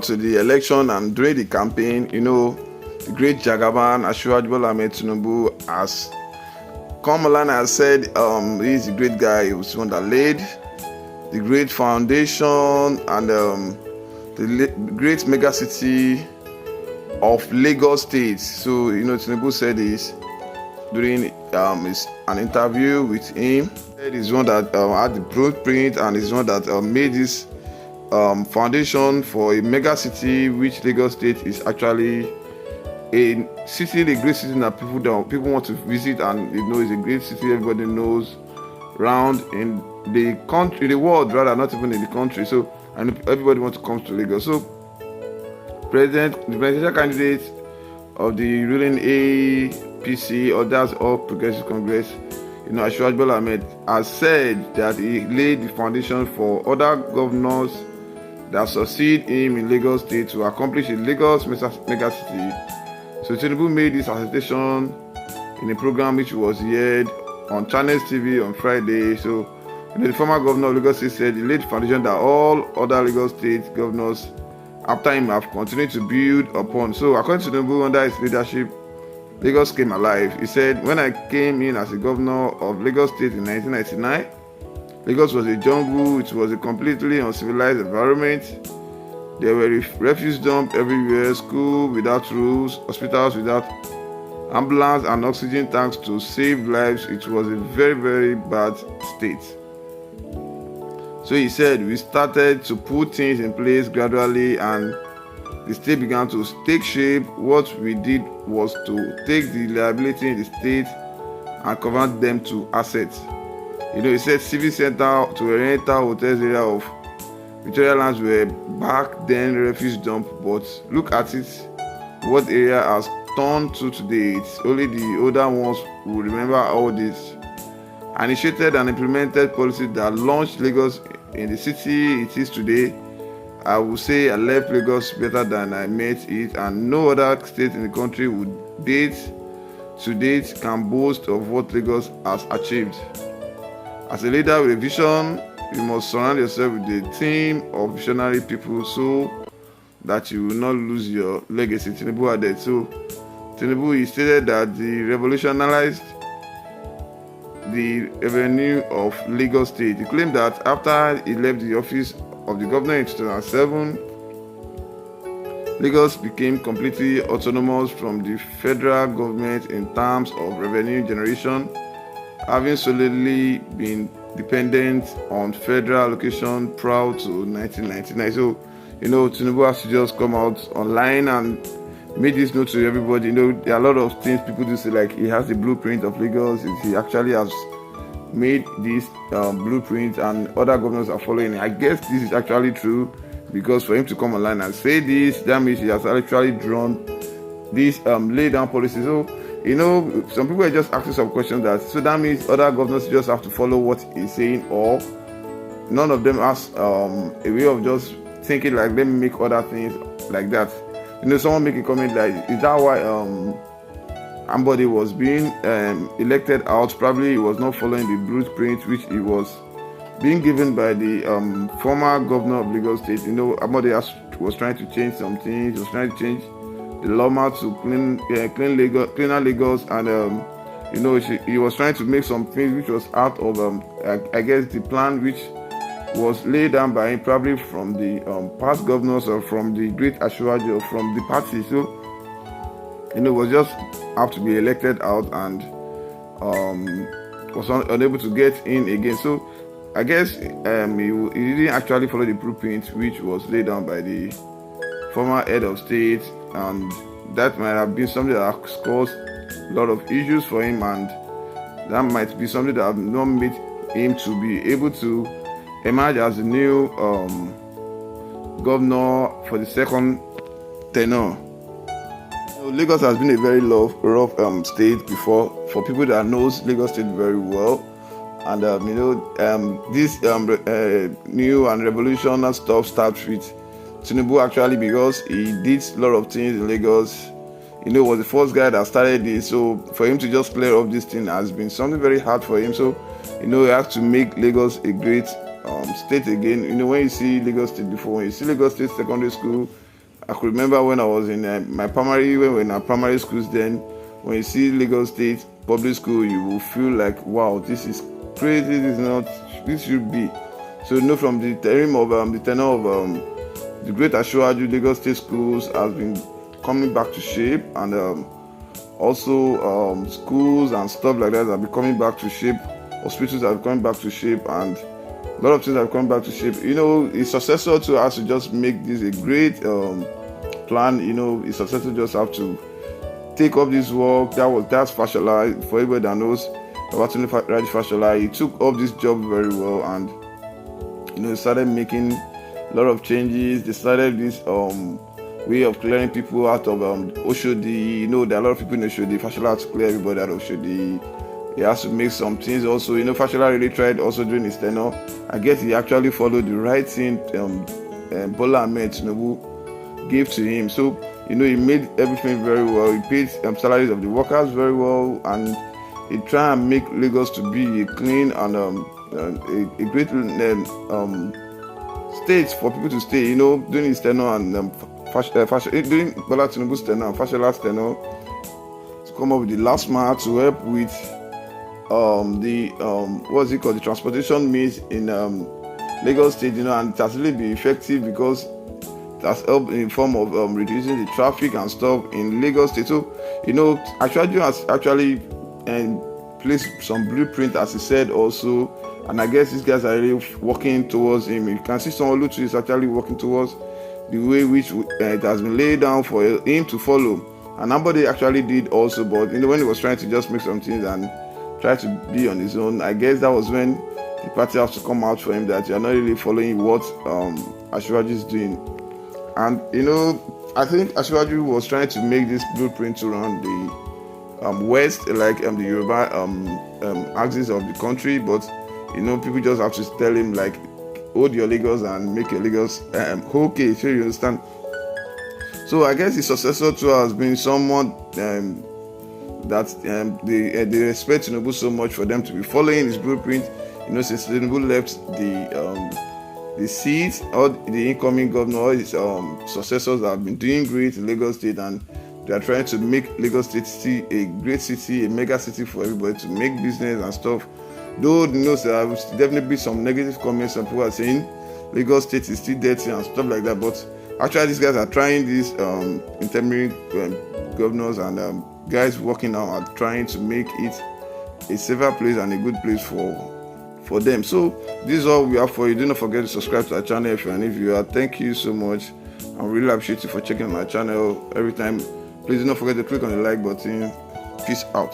throughout the election and during the campaign, the great Jagaban Asiwaju Bola Ahmed Tinubu has come online and said he's a great guy. He was the one that laid the great foundation and the great megacity of Lagos State. So Tinubu said this during an interview with him. He's one that had the blueprint and he's one that made this foundation for a megacity, which Lagos State is actually a city, a great city that people want to visit, and it's a great city everybody knows around in the country, the world rather, not even in the country. So, and everybody wants to come to Lagos. So the presidential candidate of the ruling APC, or that's All Progressive Congress, Asiwaju Bola Ahmed, has said that he laid the foundation for other governors that succeed him in Lagos State to accomplish a Lagos megacity. So Tinubu made this assertion in a program which was aired on Channels TV on Friday. So the former governor of Lagos State said he laid the foundation that all other Lagos State governors after him have continued to build upon. So according to Tinubu, under his leadership, Lagos came alive. He said, "When I came in as a governor of Lagos State in 1999, Lagos was a jungle. It was a completely uncivilized environment. There were refuse dumps everywhere, school without rules, hospitals without ambulance and oxygen tanks to save lives. It was a very, very bad state." So he said, "We started to put things in place gradually and the state began to take shape. What we did was to take the liability in the state and convert them to assets." He said civic center to oriental hotels area of Victoria lands were back then refuse dump, but look at it, what area has turned to today. It's only the older ones who remember all this. Initiated and implemented policies that launched Lagos in the city it is today. I would say I left Lagos better than I met it, and no other state in the country would to date can boast of what Lagos has achieved. As a leader with a vision, you must surround yourself with a team of visionary people so that you will not lose your legacy, Tinubu added. So Tinubu, he stated that he revolutionized the revenue of Lagos State. He claimed that after he left the office of the governor in 2007, Lagos became completely autonomous from the federal government in terms of revenue generation, having solely been dependent on federal allocation prior to 1999. So, Tinubu has to just come out online and made this known to everybody. There are a lot of things people do say, like he has the blueprint of Lagos. He actually has made this blueprint and other governors are following it. I guess this is actually true, because for him to come online and say this, that means he has actually drawn this laid down policy. So some people are just asking some questions so that means other governors just have to follow what he's saying, or none of them has a way of just thinking like, let me make other things like that. Someone make a comment like, is that why Ambody was being elected out? Probably he was not following the blueprint which he was being given by the former governor of Lagos State. Ambody was trying to change some things. He was trying to change the lawma to cleaner Lagos, and he was trying to make some things which was out of I guess the plan which was laid down by him, probably from the past governors or from the great Asiwaju or from the party. So was just have to be elected out and was unable to get in again. So I guess he didn't actually follow the blueprint which was laid down by the former head of state, and that might have been something that has caused a lot of issues for him, and that might be something that have not made him to be able to emerge as the new governor for the second tenure. Lagos has been a very rough state before. For people that knows Lagos State very well, and this new and revolutionary stuff starts with Tinubu actually, because he did a lot of things in Lagos. Was the first guy that started this. So for him to just clear up this thing has been something very hard for him. So he has to make Lagos a great state again. When you see Lagos State before, when you see Lagos State Secondary School, I could remember when I was in my primary, when we were in our primary schools then, when you see Lagos State public school, you will feel like, wow, this is crazy, this should be. So, from the tenure of the great Ashwaju, Lagos State schools has been coming back to shape, and also schools and stuff like that are coming back to shape. Hospitals are coming back to shape, and a lot of things are coming back to shape. His successor to us to just make this a great plan. His successor just have to take up this work. That's Fashola. For everybody that knows about Raji Fashola, he took up this job very well, and he started making a lot of changes. They started this way of clearing people out of Oshodi. There are a lot of people in Oshodi. Fashola had to clear everybody out of Oshodi. He has to make some things also. Fashola really tried also during his tenure. I guess he actually followed the right thing Bola Ahmed Tinubu gave to him. So, he made everything very well. He paid salaries of the workers very well, and he tried and make Lagos to be a clean and a great state for people to stay. During his tenure and during Bola Tinubu's tenure and Fashola's tenure, to come up with the last mile to help with the transportation means in Lagos State, and it has really been effective because it has helped in form of reducing the traffic and stuff in Lagos State. So, Ashwaju has actually placed some blueprint, as he said also, and I guess these guys are really working towards him. You can see Sanwo-Olu is actually working towards the way which it has been laid down for him to follow. And nobody actually did also, but when he was trying to just make some things and try to be on his own, I guess that was when the party has to come out for him that you're not really following what Ashwaju is doing. And I think Ashwaju was trying to make this blueprint around the west, like the Yoruba axis of the country, but people just have to tell him like, hold your Lagos and make your Lagos okay. So you understand. So I guess his successor too has been someone that they respect Tinubu so much for them to be following his blueprint. Since Tinubu left the seat, all the incoming governor, all his successors have been doing great in Lagos State, and they are trying to make Lagos State a great city, a mega city for everybody to make business and stuff. Though there will definitely be some negative comments, and people are saying Lagos State is still dirty and stuff like that, but actually these guys are trying, these interim governors and guys working now are trying to make it a safer place and a good place for them. So this is all we have for you. Do not forget to subscribe to our channel if you're a new viewer. Thank you so much. I really appreciate you for checking my channel every time. Please do not forget to click on the like button. Peace out.